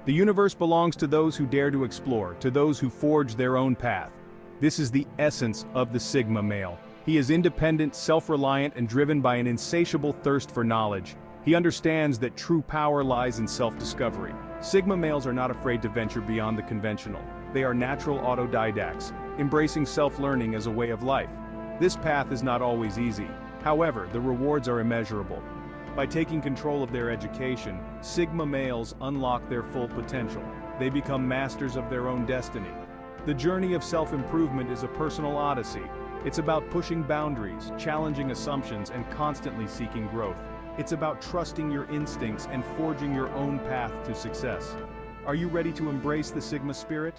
The universe belongs to those who dare to explore, to those who forge their own path. This is the essence of the Sigma male. He is independent, self-reliant, and driven by an insatiable thirst for knowledge. He understands that true power lies in self-discovery. Sigma males are not afraid to venture beyond the conventional. They are natural autodidacts, embracing self-learning as a way of life. This path is not always easy. However, the rewards are immeasurable. By taking control of their education, Sigma males unlock their full potential. They become masters of their own destiny. The journey of self-improvement is a personal odyssey. It's about pushing boundaries, challenging assumptions, and constantly seeking growth. It's about trusting your instincts and forging your own path to success. Are you ready to embrace the Sigma spirit?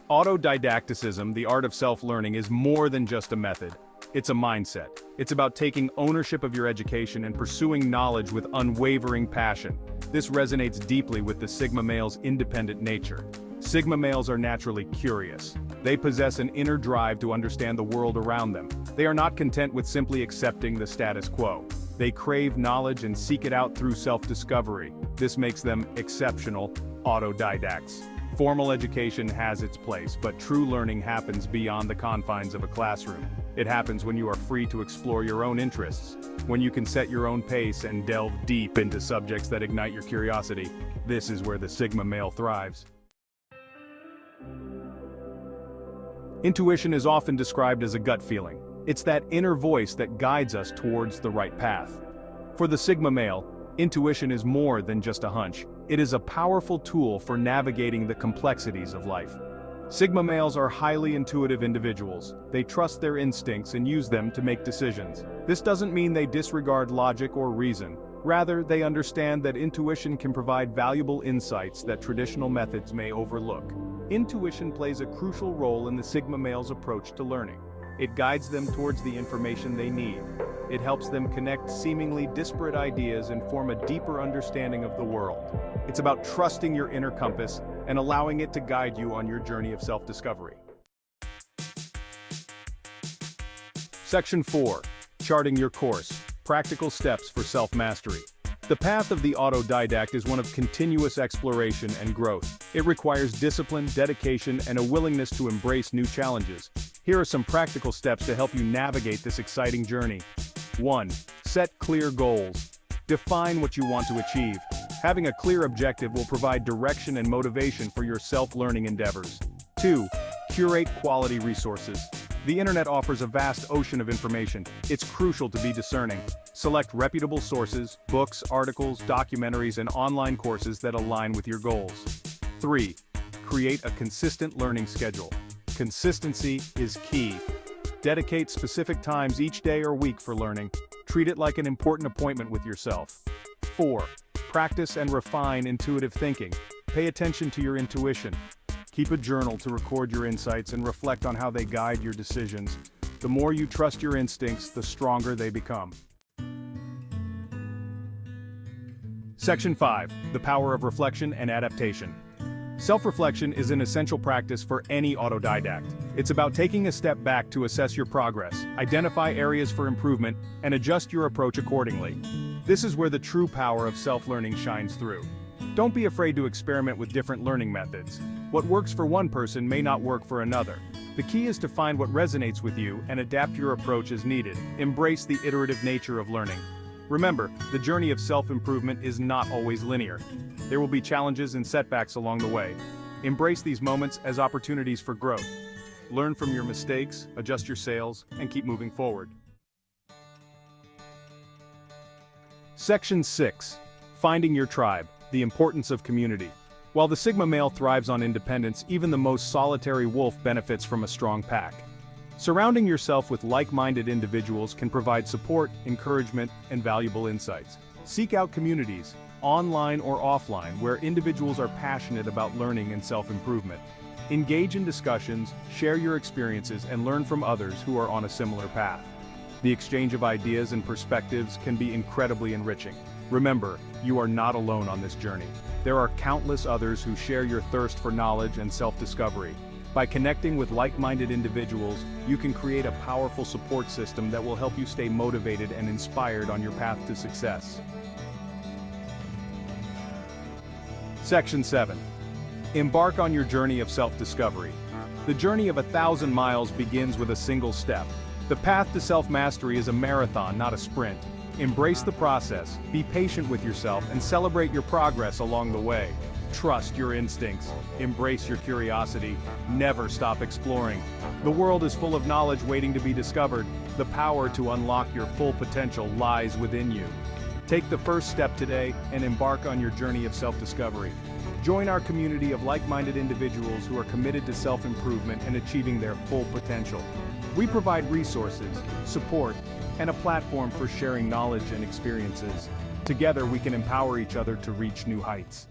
Autodidacticism, the art of self-learning, is more than just a method. It's a mindset. It's about taking ownership of your education and pursuing knowledge with unwavering passion. This resonates deeply with the Sigma male's independent nature. Sigma males are naturally curious. They possess an inner drive to understand the world around them. They are not content with simply accepting the status quo. They crave knowledge and seek it out through self-discovery. This makes them exceptional autodidacts. Formal education has its place, but true learning happens beyond the confines of a classroom. It happens when you are free to explore your own interests, when you can set your own pace and delve deep into subjects that ignite your curiosity. This is where the Sigma male thrives. Intuition is often described as a gut feeling. It's that inner voice that guides us towards the right path. For the Sigma male, intuition is more than just a hunch. It is a powerful tool for navigating the complexities of life. Sigma males are highly intuitive individuals. They trust their instincts and use them to make decisions. This doesn't mean they disregard logic or reason. Rather, they understand that intuition can provide valuable insights that traditional methods may overlook. Intuition plays a crucial role in the Sigma male's approach to learning. It guides them towards the information they need. It helps them connect seemingly disparate ideas and form a deeper understanding of the world. It's about trusting your inner compass and allowing it to guide you on your journey of self-discovery. Section 4. Charting your course. Practical steps for self-mastery. The path of the autodidact is one of continuous exploration and growth. It requires discipline, dedication, and a willingness to embrace new challenges. Here are some practical steps to help you navigate this exciting journey. 1. Set clear goals. Define what you want to achieve. Having a clear objective will provide direction and motivation for your self-learning endeavors. 2. Curate quality resources. The internet offers a vast ocean of information. It's crucial to be discerning. Select reputable sources, books, articles, documentaries, and online courses that align with your goals. 3. Create a consistent learning schedule. Consistency is key. Dedicate specific times each day or week for learning. Treat it like an important appointment with yourself. 4. Practice and refine intuitive thinking. Pay attention to your intuition. Keep a journal to record your insights and reflect on how they guide your decisions. The more you trust your instincts, the stronger they become. Section 5. The power of reflection and adaptation. Self-reflection is an essential practice for any autodidact. It's about taking a step back to assess your progress, identify areas for improvement, and adjust your approach accordingly. This is where the true power of self-learning shines through. Don't be afraid to experiment with different learning methods. What works for one person may not work for another. The key is to find what resonates with you and adapt your approach as needed. Embrace the iterative nature of learning. Remember, the journey of self-improvement is not always linear. There will be challenges and setbacks along the way. Embrace these moments as opportunities for growth. Learn from your mistakes, adjust your sails, and keep moving forward. Section 6. Finding your tribe, the importance of community. While the Sigma male thrives on independence, even the most solitary wolf benefits from a strong pack. Surrounding yourself with like-minded individuals can provide support, encouragement, and valuable insights. Seek out communities, online or offline, where individuals are passionate about learning and self-improvement. Engage in discussions, share your experiences, and learn from others who are on a similar path. The exchange of ideas and perspectives can be incredibly enriching. Remember, you are not alone on this journey. There are countless others who share your thirst for knowledge and self-discovery. By connecting with like-minded individuals, you can create a powerful support system that will help you stay motivated and inspired on your path to success. Section 7. Embark on your journey of self-discovery. The journey of 1,000 miles begins with a single step. The path to self-mastery is a marathon, not a sprint. Embrace the process, be patient with yourself, and celebrate your progress along the way. Trust your instincts, embrace your curiosity, never stop exploring. The world is full of knowledge waiting to be discovered. The power to unlock your full potential lies within you. Take the first step today and embark on your journey of self-discovery. Join our community of like-minded individuals who are committed to self-improvement and achieving their full potential. We provide resources, support, and a platform for sharing knowledge and experiences. Together we can empower each other to reach new heights.